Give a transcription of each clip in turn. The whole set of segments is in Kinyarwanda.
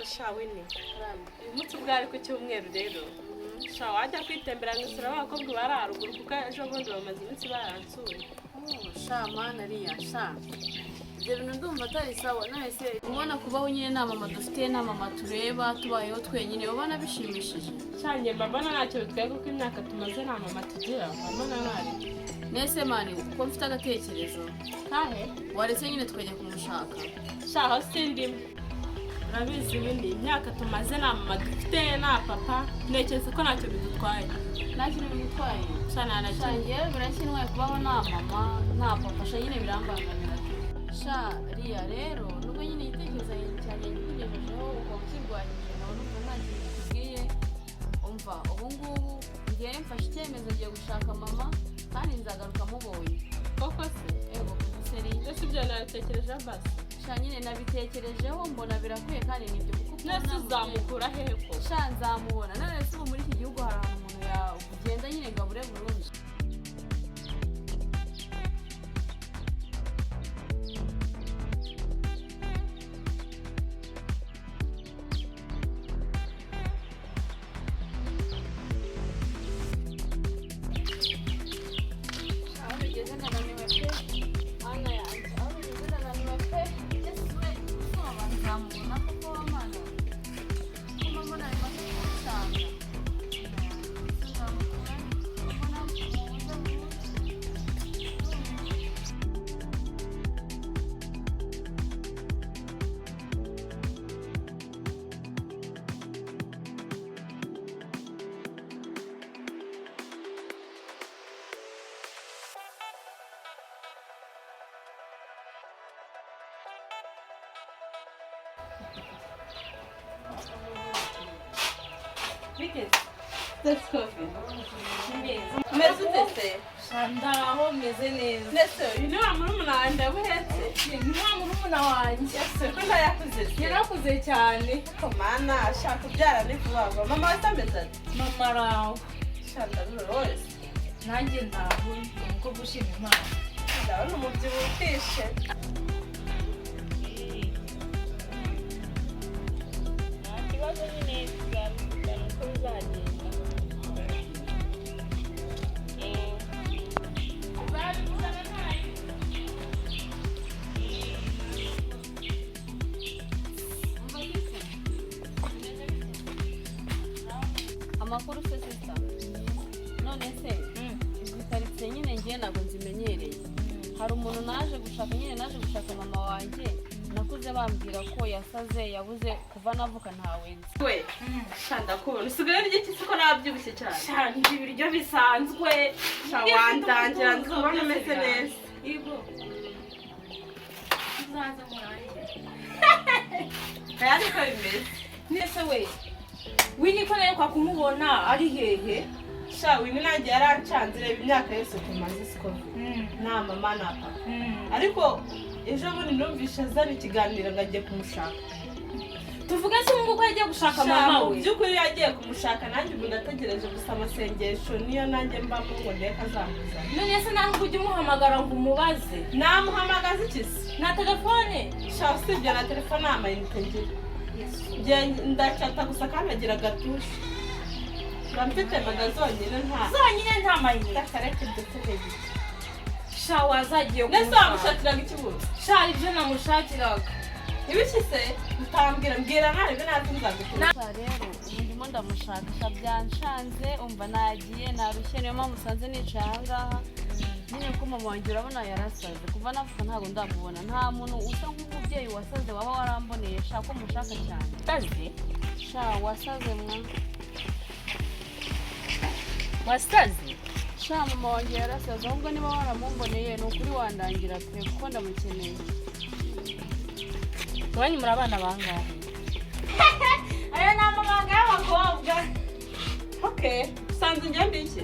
Shawini umunsi bwari ku cyumweru rero shawa ajya kwitembera ngisura abakobwa bararuguru kuko ejo bundi bamaze iminsi baransuye mana ariya ibyo bintu ndumva atari sawa nahise ubona kubaho nyine nta mama dufite nta mama tureba tubayeho twenyine ubona bishimishije cyane mbabona ntacyo bitwaye kuko imyaka tumaze nta mama tugira mbabona ntari nese mani kuko mfite agatekerezo kahe waretse nyine tukajya kumushaka shaho sindimo urabizi ibindi imyaka tumaze nta mama dufite nta papa ntekereza ko ntacyo bidutwaye nta kintu bigutwaye shana na cyane birakinwaye kubaho nta mama nta papa sha nyine birambangamira sha riya rero nubwo nyine igitekerezo cyane gitegerejeho ukaba ukirwanyije nawe numva nta kintu kibwiye umva ubu ngubu ngewe mfashe icyemezo ngiye gushaka mama kandi nzagaruka mubonye koko se ego kuduseri ese ibyo nabitekerejeho basi sha nyine nabitekerejeho mbona birakwiye kandi nibyo kuko nese uzamukura hehe ko sha nzamubona none se ubu muri iki gihugu hari ahantu umuntu yagenda nyine ngo abure burundu Kugeza that's coffee meze ute shandaho meze neza nese ni wa murumuna ndabuhetse ni wa murumuna wanjye ese ko ndayakuze yarakuze cyane ko mana ashaka kubyara ni vuba mama watameze ati mama rawo shandaho rose nanjye ndaho uko gushima imana ndabona umubyibuho utishe ikibazo nyine kizabikana uko bizagenda amakuru se sister none se izikaritse nyine ngiye ntabwo nzimenyereye hari umuntu naje gushaka mama wanjye nakuze bambwira ko yasaze yabuze kuva navuka ntawe nzi we shanda kubona usigaye n'igiki siko nabyibushye cyane shanda ibiryo bisanzwe shawandangira nzubona umeze neza ibo uzaza murange kandi ko bimeze nese we wini ko nayo kwa kumubona ari hehe sha wini nanjye yarancanze reba imyaka yose tumaze siko nta mama na papa ariko ejo bundi numvishe azana ikiganiro ngo agiye kumushaka tuvuge se ngo yagiye gushaka mama we by'ukuri yagiye kumushaka nanjye ubu ndategereje gusa amasengesho niyo nanjye mbamo ngo ndeke azamuzana none se ntabwo ujya umuhamagara ngo umubaze namuhamagaza iki se na telefone sha usibye na telefone amayinite ngira ndacata gusa kandi agira gatushe bamfite magazonyine nta mayinite akareke ndetse n'ibiki sha wazagiye nese wamushakiraga ikibuno sha ibyo namushakiraga ibiki se utambwira mbwira nawe nazi nzagukura rero ndimo ndamushakisha byanshanze umva nagiye narushye niyo mpamvu usanze nicaye aha ngaha nyine ko mama wanjye urabona yarasaze kuva navuka ntabwo ndamubona nta muntu usa nk'umubyeyi wasaze waba waramboneye sha ko mushaka cyane saze sha wasaze mwa wasaze sha mama wanjye yarasaze ahubwo niba waramumboneye ni ukuri wandangira pe kuko ndamukeneye iwanyu muri abana bangahe aya ni amabanga y'abakobwa okay usanze njye mbiki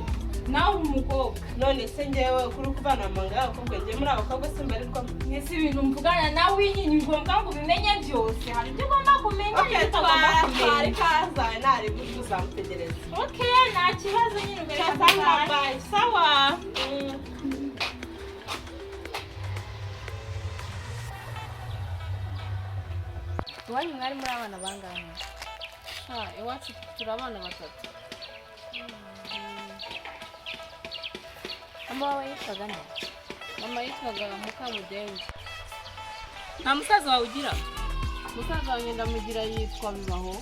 nawe umukobwa none se njyewe kuri kubana amabanga y'abakobwa njye muri abakobwa simbarirwa mwese ibintu mvugana nawe ni ngombwa ngo ubimenye byose hari ibyo ugomba kumenya bitagomba kumenya kazaye nari uzamutegereza okay nta kibazo nyine ubwo sawa iwanyu mwari muri abana bangahe? Iwacu turi abana 3. Mama wawe yitwaga nde? Mama yitwaga Mukamudenge. Nta musaza wawe ugira? Musaza wanjye ndamugira yitwa Bibaho.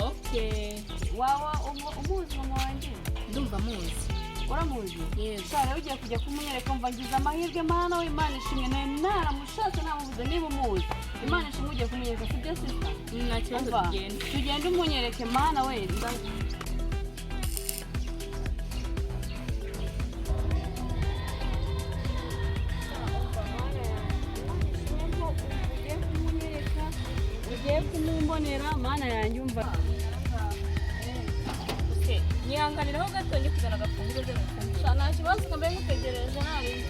Okay. Wawa umuzi mama wanjye? Ndumva muzi. Uramuzi? Yes. Cyane ugiye kujya kumunyereka mva ngize amahirwe mana we Imana ishimwe naramushatse namuvuze niba umuzi. Imana ishimwe ugiye kumunyereka sibyo sister? Nta kibazo tugenda. Tugende umunyereke mana we ugiye kumumbonera mana yanjye umva. Nyihanganiraho gato njye kuzana agafunguro ze mufungisha nta kibazo ngo mbe mutegereje nari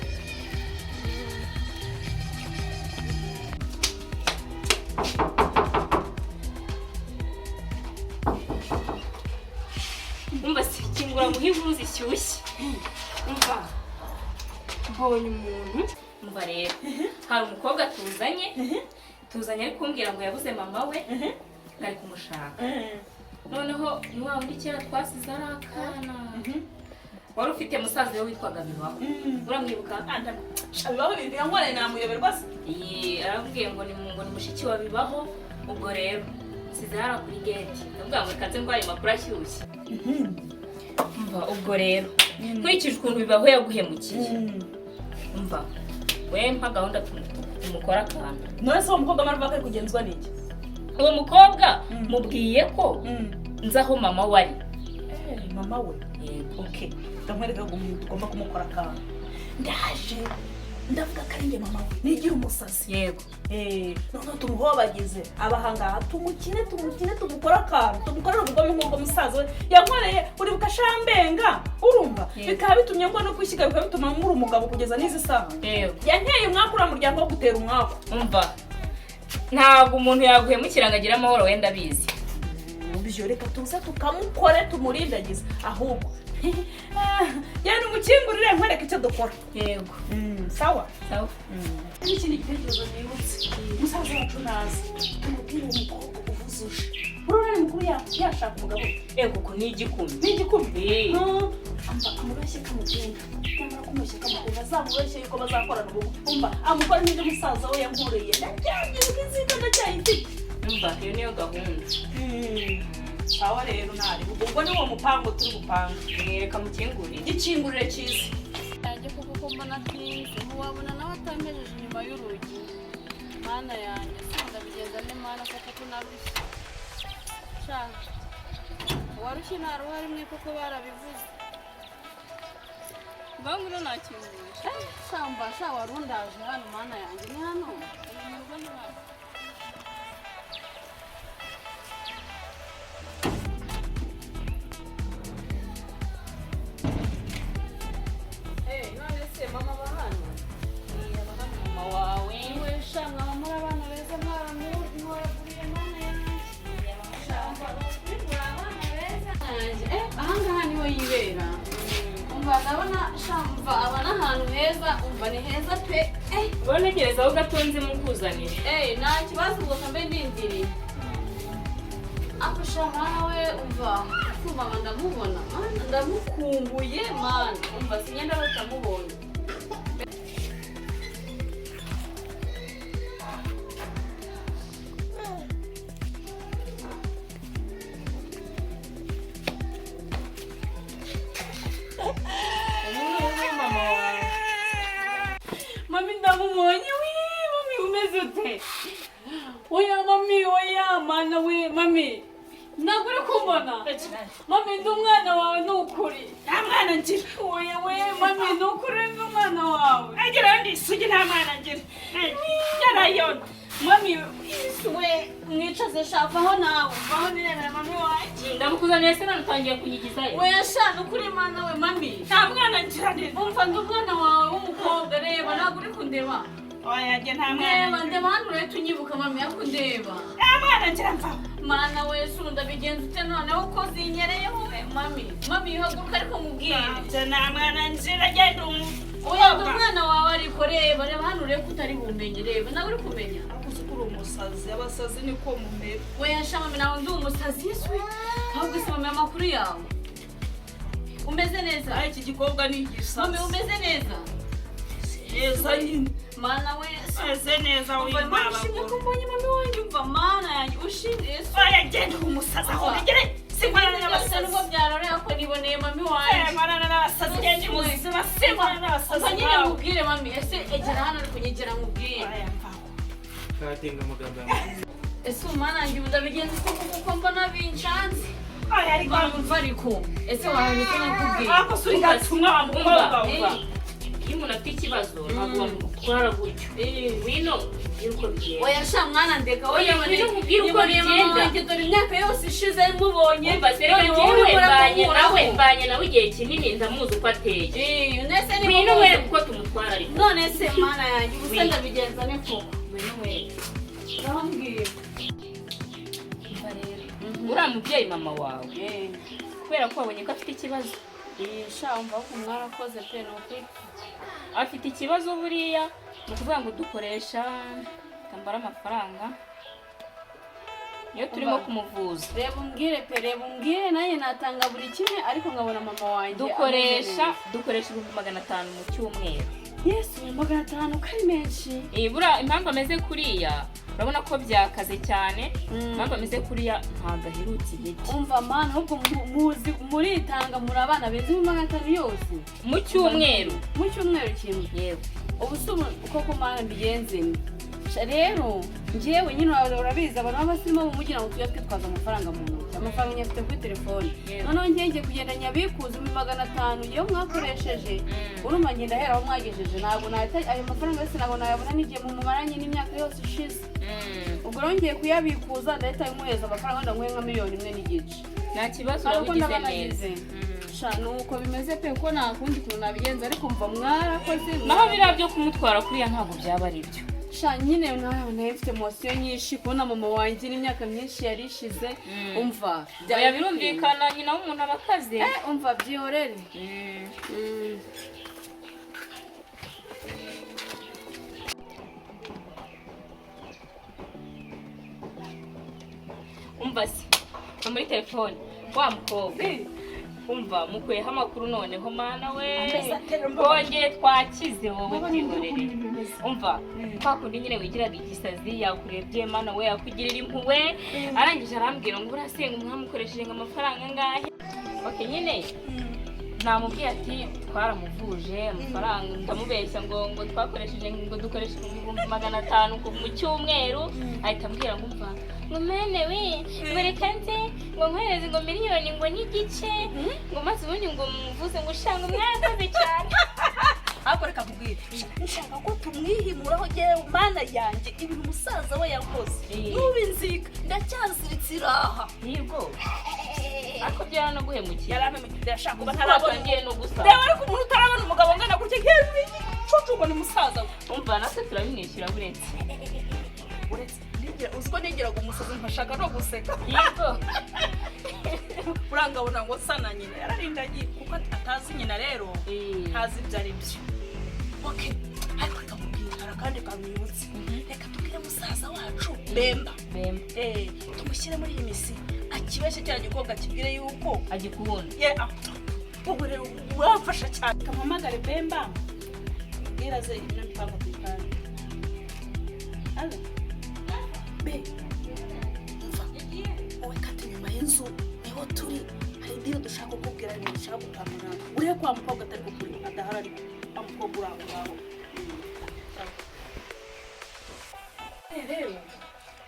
umva se kingura muhe inkuru zishyushye umva mbonye umuntu umva rero hari umukobwa tuzanye ari kumbwira ngo yabuze mama we ngari kumushaka noneho niwawe ndi kera twasize ari akana wari ufite musaza we witwaga Bibaho uramwibuka? Bibaho bimbira ngore namuyoberwa se? Arambwiye ngo ni mushiki wa Bibaho ubwo rero size hara kuri gate ndavuga ngo katse ngo ayo makuru ashyushye umva ubwo rero nkurikije ukuntu Bibaho yaguhemukiye umva we mpa gahunda tumukora akana. None se uwo mukobwa marava kari kugenzwa n'iki? Uwo mukobwa mubwiye ko nzaho mama wari. Mama we? Okay. Ndamwereka ngo tugomba kumukora akana. Ndaje ndavuga ko ari mama we nigira umusazi. Yego. None tumuhobagize abahanga tumukine tumukora akana tumukorera ubugome nk'ubwo musaza we yankoreye uri bukashambenga urumva bikaba bitumye ngo no kwishiga bikaba bituma muri umugabo kugeza n'izi saha. Yanteye umwakura muryango wo gutera umwako. Umva ntabwo umuntu yaguhemukira ngo agire amahoro wenda bizi. Ubyo reka tuze tukamukore tumurindagize ahubwo yani umukingurire nkwereka icyo dukora. Yego. Sawa. N'ikindi gitekerezo nibutse musaza wacu nazi tumubwire umukobwa uvuzuje urabona mukuru yashaka umugabo. Yego ko ni igikumi. Amubeshye kamugenda cyangwa kumushye kamugenda azamubeshye yuko bazakorana ubu umva amukora n'ibyo musaza we yankoreye ndacyagira Inzika ndacyayifite. Umva iyo niyo gahunda. Sawa rero nari ubwo ni wo mupango turi gupanga. Reka mukingurire igikingurire cyiza yanjye kuko mbona atinze ntiwabona nawe atampejeje inyuma y'urugi. Mana yanjye sinda bigenda n'Imana kuko narushye warushye nta ruhare mwe kuko barabivuze bangura nakingurisha sha warundaje hano mana yanjye ni hano none se mama bahano mama wawe we shanga muri abana beza mwaraguriye mana yanjye ahangaha niho yibera umva ndabona shamva abana ahantu heza umva ni heza pe bonegereza aho gatonze mukuzanire nta kibazo gusa mbe ndindiriye afasha mwana we umva kumva ndamubona ndamukumbuye mana umva sinyenda batamubonye Mami ndamubonye mami umeze ute? Oya mami oya mana we mami ntabwo uri kumbona mami ndi umwana wawe ni ukuri nta mwana ngira. Oya we mami ni ukuri ndi umwana wawe agira ndi isugi nta mwana ngira yarayona mami we mwicaze shavaho nawe vaho nirebera mami wanjye ndamukuzaniye se natangiye kunyigizayo. oya shana ukuri mana we mami nta mwana ngira umva ndi umwana wawe w'umukobwa reba ntabwo uri kundeba. Oya nge nta mwana reba ndeba hano urahita unyibuka mami yakundeba nta mwana ngira mva mana we sunda bigenza ute noneho uko zinyereyeho we mami haguruka ariko mubwire nta mwana ngira genda oya umwana wawe ariko reba hano urebe ko utari bumenye reba nawe uri kumenya akuze kuri umusazi abasazi niko mumera oya shama nawe ndi umusazi yiswe ahubwo isoma amakuru yawe umeze neza iki gikobwa ni igisazi umeze neza neza nyine mana we ese neza w'imana kumbonye mami wanjye umva mana yanjye ushimye oya genda umusazi aho bigere simana n'abasazi nubwo byarorera ko niboneye mami wanjye simana n'abasazi genda umuzima simana n'abasazi uko nyine mubwire mami ese egera hano ariko nyegera mubwire katinga amagambo yawe ese umwana wanjye ndabigenza kuko mbona binshanze oya ariko ariko ese wahita nakubwira ako suri gatumwa wa mukobwa uva iyo umuntu afite ikibazo ntabwo bamutwara gutyo wino yuko bigenda oya sha mwana ndeka oya wino mubwire uko bigenda dore imyaka yose ishize mubonye mbanye nawe igihe kinini ndamuzi uko ateye nese ni wino we kuko tumutwara ariko none se mwana yanjye ubusa ndabigenza niko wino we ndambwira uriya mubyeyi mama wawe kubera ko wabonye ko afite ikibazo sha umva ko mwarakoze pe n'ukuri afite ikibazo buriya ni ukuvuga ngo dukoresha tambara amafaranga iyo turimo kumuvuza reba umbwire nanjye natanga buri kimwe ariko nkabona mama wanjye dukoresha 500 mu cyumweru yesu 500 kari menshi buriya impamvu ameze kuriya urabona ko byakaze cyane impamvu ameze kuriya ntabwo ahirutse igiti umva mana ahubwo muritanga muri abana beza 500 yose mu cyumweru kimwe yego ubu se uko mana mbigenze rero njyewe nyine urabizi abantu b'abasirimu bumugira ngo tujye twitwaza amafaranga mu ntoki amafaranga nyafite kuri telefone noneho ngiye kugenda nyabikuza 500 iyo mwakoresheje urumva ngenda hera aho mwagejeje ntabwo nahita ayo mafaranga yose ntabwo nayabona n'igihe mu mumaranye n'imyaka yose ishize ubwo rero ngiye kuyabikuza ndahita bimuheza amafaranga ndamuhe nka 1.5 miliyoni nta kibazo ugize neza nuko bimeze pe ko nta kundi kuntu nabigenza ariko mva mwarakoze naho biriya byo kumutwara kuriya ntabwo byaba ari byo nyine nawe mfite emosiyo nyinshi kubona mama wanjye n'imyaka myinshi yari ishize umva oya birumvikana nyina w'umuntu aba akaze umva byihorere umva se muri telefone wa mukobwa umva mukweho amakuru noneho mana we bongeye twakize wowe byihorere umva twakundi nyine wigiraga igisazi yakurebye mana we yakugirira impuhwe arangije arambwira ngo urasenga umwamukoresheje ngo amafaranga angahe oke nyine namubwiye ati twaramuvuje amafaranga ndamubeshya ngo twakoresheje ngo dukoreshe 500 mu cyumweru ahita ambwira ngo umva ngo mene we bereka nze ngo nkohereze ngo miliyoni ngo n'igice ngo maze ubundi ngo muvuze ngo ushanga mwarakoze cyane ariko reka kubwira nshaka ko tumwihimuraho jewe mana yanjye ibintu umusaza we yakoze n'ubu Inzika ndacyaziritse iraha yego ako byara no guhemukiye yaramemekira ashaka kuba ntarabonye no gusa reba ariko umuntu utarabona umugabo ngana gutya nk'ibi cucu ngo ni musaza umva natwe turabimwishyura buretse uziko nigiraga umusazi nkashaka no guseka yego urangabona ngo sana nyina yararindagiye kuko atazi nyina rero ntazi ibyo ari byo okay ariko reka mubwira kandi kamwibutse reka tubwire musaza wacu Bemba tumushyire muri iyi misi akibeshe cyane gikobwa kibwire yuko agikubona ubu rero wafasha cyane kampamagare Bemba bwiraze ibintu mpamvu tukana be wowe kati nyuma y'inzu niho turi hari ibyo dushaka kukubwira ibintu dushaka gutamura uriye kwa mukobwa atari kukuri adahara ariko amukobwa uraho ngaho rero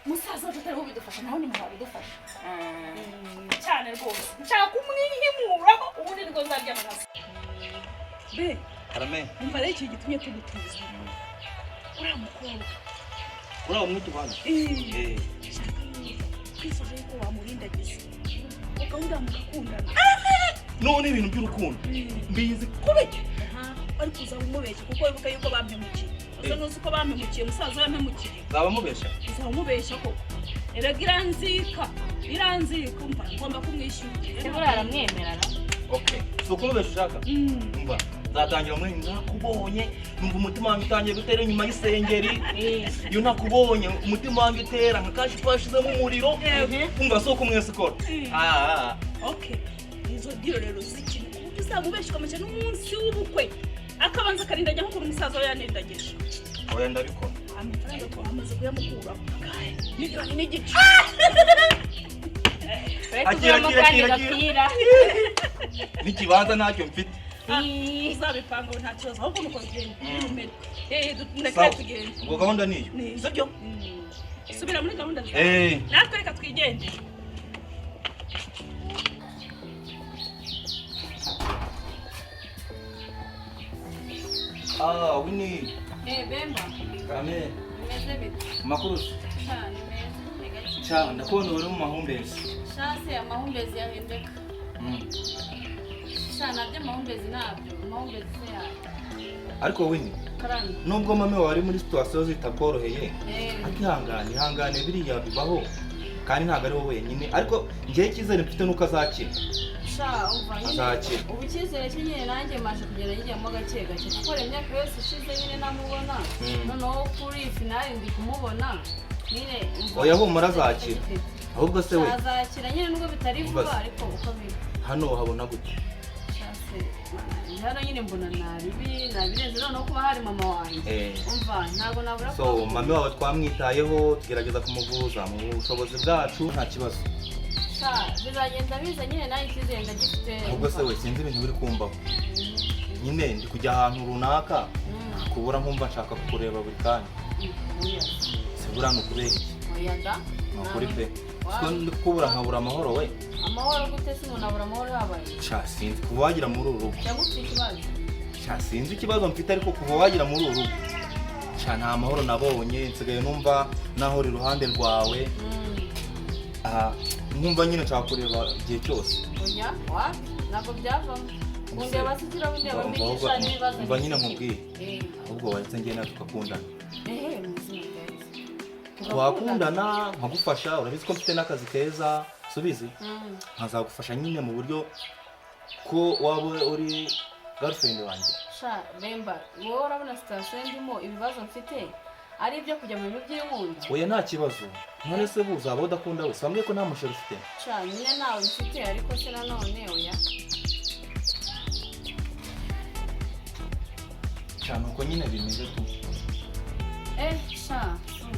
musaza wacu atari bidufasha naho ni muhawe idufasha cyane rwose nshaka kumwihimuraho ubundi nibwo nzarya amaraso be umva rero ikintu gitumye tugutuza uriya mukobwa uriya mwitubana twifuza yuko wamurindagiza ugahura mugakundana none ibintu by'urukundo mbizi kubi ariko uzaba umubeshya kuko wibuka yuko bampemukiye usa n'uzi ko bampemukiye musaza wampemukiye uzaba mubeshya koko erega iranzika umva ngomba kumwishyura se burara mwemerana okay so kumubeshya ushaka umva nzatangira muri nakubonye numva umutima wanjye utangiye gutera inyuma y'isengeri iyo nakubonye umutima wanjye utera nka kashi twashizemo umuriro umva soko mwese kora okay izo diro rero zikini kuko uzamubeshya ukamenya n'umunsi w'ubukwe akabanza akarinda ajya nk'uko umusaza we yanindagisha oya ndabikora amafaranga twamaze kuyamukura miliyoni n'igice akira n'ikibanza ntacyo mfite uzabipanga nta kibazo ahubwo nuko tugenda ndekere tugende ubwo gahunda niyo sibyo subira muri gahunda zawe natwe reka twigende Winnie. Bemba. Kame. Meze bite? Makuru. Cyane meze. Cha, ndakubona uri mu mahumbezi. Shase amahumbezi yahindeka. Shana byo mahumbezi nabyo, mahumbezi ya. Ariko Winnie. Karani. Nubwo mame wari muri situation zitakoroheye. Ihangane biriya bibaho. Kandi ntago ari wowe wenyine, ariko ngiye cyizere mfite nuko azakira. Ubu icyizere cy'inyine nanjye maje kugenda yijyamo gake gake kuko imyaka yose ishize nyine namubona noneho kuri finale ndi kumubona nyine oya humura azakira ahubwo se we azakira nyine nubwo bitari vuba ariko uko biri hano habona gute hano nyine mbona nabirenze noneho kuba hari mama wanjye umva ntabwo nabura so mami wawe twamwitayeho tugerageza kumuvuza mu bushobozi bwacu nta kibazo bizagenda biza nyine nayo icyizere ndagifite ahubwo se we sinzi ibintu biri kumbaho nyine ndi kujya ahantu runaka kubura nkumva nshaka kukureba buri kanya sibura nukubera iki oya da nukuri pe siko ndi kubura nkabura amahoro we amahoro gute se umuntu abura amahoro yabaye sinzi kuva wagira muri uru rugo cyagufite ikibazo sinzi ikibazo mfite ariko kuva wagira muri uru rugo nta mahoro nabonye nsigaye numva naho uri iruhande rwawe nkumva nyine nshaka kureba igihe cyose oya ntabwo byavamo undeba se turabundeba mbigisha n'ibibazo mva nyine nkubwiye ahubwo waretse njye nawe tukakundana twakundana nkagufasha urabizi ko mfite n'akazi keza subizi nkazagufasha nyine mu buryo ko waba uri girlfriend wanjye Bemba wowe urabona sitasiyo ndimo ibibazo mfite ari ibyo kujya mu bintu by'inkundi oya nta kibazo none se uzaba udakunda wese wambwiye ko nta mushere ufite nyine nawe mfite ariko se nanone oya nuko nyine bimeze tu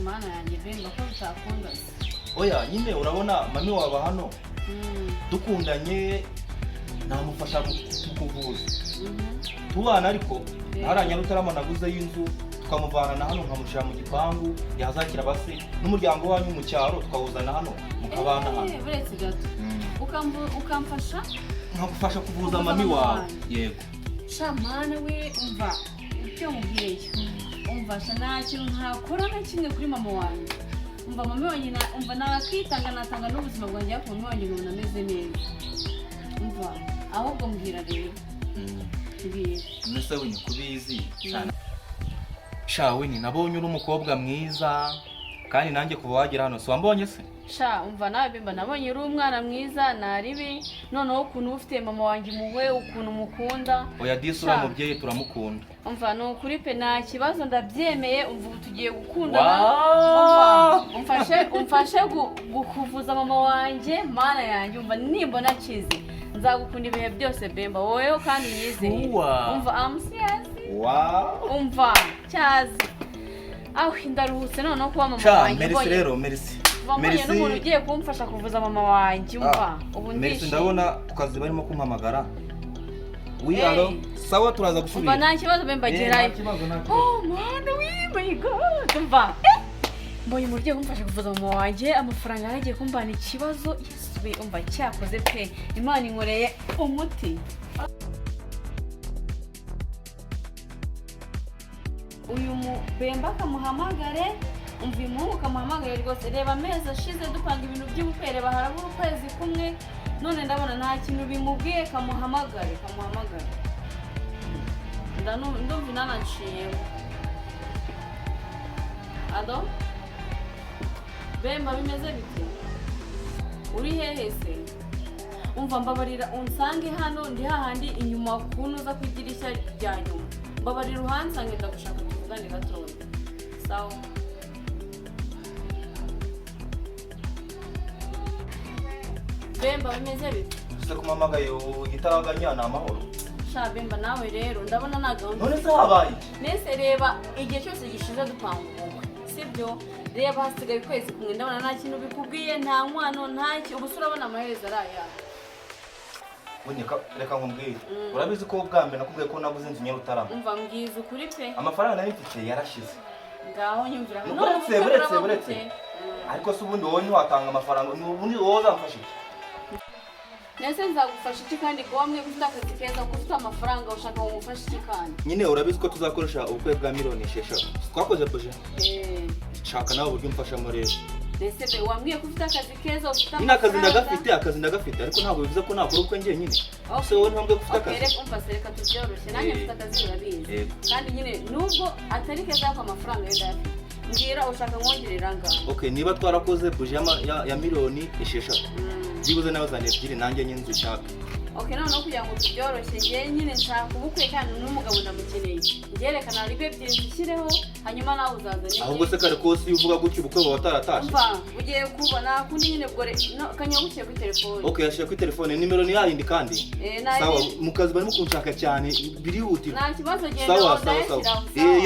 mana yanjye Bemba ko bitakunda oya nyine urabona mami waba hano dukundanye namufasha kukuvuza tubana ariko ntaranya rutarama naguze y'inzu tukamuvana na hano nkamushyira mu gipangu yazakira base n'umuryango wanyu mu cyaro tukawuzana hano mukabana hano buretse gato ukamfasha nkagufasha kuvuza mami wawe yego mana we umva icyo mubwiye umva nta kintu ntakora na kimwe kuri mama wanjye umva mama wanjye umva nakitanga natanga n'ubuzima bwanjye ariko mama wanjye nkabona ameze neza umva ahubwo mbwira rero mbese we kubizi Winnie nabonye uri umukobwa mwiza kandi nanjye kuva wagera hano wambonye se umva nawe Bemba nabonye uri umwana mwiza naribi noneho ukuntu ufite mama wanjye muwe ukuntu mukunda oya disi uriya mubyeyi turamukunda umva ni ukuri pe nta kibazo ndabyemeye umva ubu tugiye gukundana umfashe kuvuza mama wanjye mana yanjye umva nimbona akize nzagukunda ibihe byose Bemba wowe kandi yizeye umva umva cyazi ndaruhutse noneho kuba mama wanjye merci rero merci mbonye n'umuntu ugiye kumfasha kuvuza mama wanjye umva ubu ndishimye ndabona ku kazi barimo kumpamagara alo sawa turaza gusubira umva nta kibazo Bemba gerayo mana my god umva mbonye umuntu ugiye kumfasha kuvuza mama wanjye amafaranga yaragiye kumbana ikibazo yesuwe umva cyakoze pe imana inkoreye umuti uyu Bemba akamuhamagare umva umuhungu ukamuhamagare rwose reba amezi ashize dupanga ibintu by'ubukwe reba harabura ukwezi kumwe none ndabona nta kintu bimubwiye kamuhamagare ndumva inanaciyeho ado Bemba bimeze bite uri hehe se umva mbabarira unsange hano ndi hahandi inyuma kunuza ku idirishya rya nyuma mbabarira uhansange ndagushaka tuvugane gatoya sawa Bemba bimeze bite ese kumamagaye itaraganya na amahoro sha Bemba nawe rero ndabona na gahunda none se wabaye nese reba igihe cyose gishize dupanga ubukwe sibyo reba hasigaye ukwezi kumwe ndabona nta kintu bikubwiye nta nkwano ntaki ubu urabona amaherezo ari aya bunyeka reka nkubwire urabizi ko bwa mbere nakubwiye ko naguze inzu Nyarutarama umva mbwiza ukuri pe amafaranga nari mfite yarashize ngaho nyumvira buretse ariko se ubundi wowe ntiwatanga amafaranga ubundi wowe uzamfasha iki nese nzagufasha iki kandi ko wamwe ufite akazi keza ko ufite amafaranga ushaka ngo ngufashe iki kandi nyine urabizi ko tuzakoresha ubukwe bwa miliyoni 6 twakoze proje shaka nawe uburyo umfashamo rero nese be wambwiye ko ufite akazi keza ufite akazi ndagafite ariko ntabwo bivuze ko nakora ubukwe njye nyine se wowe ntambwe ufite akazi reka umfase reka tubyoroshye nanjye mfite akazi urabizi kandi nyine nubwo atari keza ko amafaranga yenda yafite mbwira ushaka nkongerera ngaho niba twarakoze proje ya miliyoni 6 byibuze nawe zane ebyiri nanjye nyine nzishaka noneho kugira ngo tubyoroshye njye nyine nshaka ubukwe kandi n'umugabo ndamukeneye ngerekana ribe ebyiri zishyireho hanyuma nawe uzazanye ahubwo se kare kose iyo uvuga gutyo ubukwe buba wataratashe umva ugiye kubona kundi nyine bwore kanyagukiye kuri telefone yashyira kuri telefone nimero ni yayindi kandi sawa mu kazi barimo kunshaka cyane birihutirwa nta kibazo genda sawa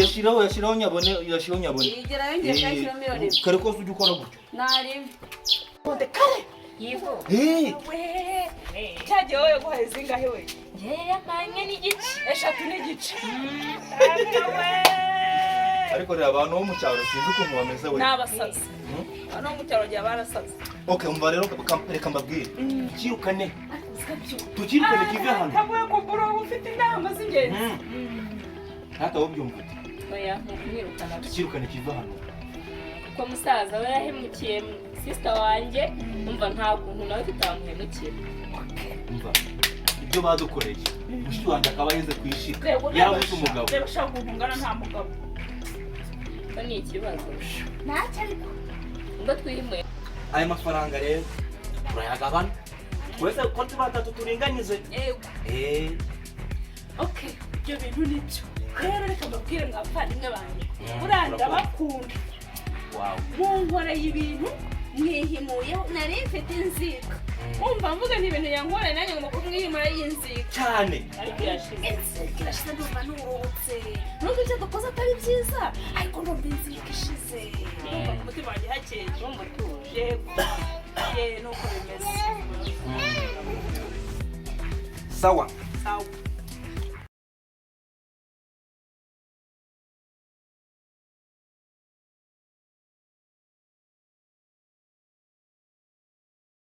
yashyiraho nyabone igera yongeye kayishyira miliyoni kare kose ujye ukora gutyo nari kare Yivo. Cyagiye wowe guhaye zingahe we? Yakanye n'igice. 3 n'igice. Ariko rero abantu bo mu cyaro sinzi ukuntu bameze we. N'abasazi. Abantu bo mu cyaro rya barasazi. Umva rero reka mbabwire. Tukirukane kive hano. Kabuye kugura ufite inama z'ingenzi. Hata wo byumva. Oya, mwirukana. Tukirukane kive hano. Ko musaza we yahemukiye sister wanjye umva nta kuntu nawe tutamuhemukira. Umva ibyo badukoreye. Mushiki wanjye akaba yeze kwishika. Yarabuze umugabo. Reba shaka kunkungana nta mugabo. Ko ni ikibazo. Ntacyo ariko. Ngo twihimuye. Aya mafaranga rero turayagabana. Wese ko tubatatu turinganize. Okay, ibyo bintu nibyo. Rero reka mbabwire mwapfandimwe banjye. Uranda bakunda. Wow. Munkoreye ibintu mwihimuyeho nari mfite inzika. Umva mvuga n'ibintu yankoreye nanjye ngo kumwihimura y'inzika. Cyane. Ariko yashize. Kirashyize ndumva nurutse. Nubwo ibyo dukoze atari byiza ariko ndumva inzika ishize. Ndumva ku mutima wanjye hakeye. Ndumva utuje. Nuko bimeze. Sawa. Sawa.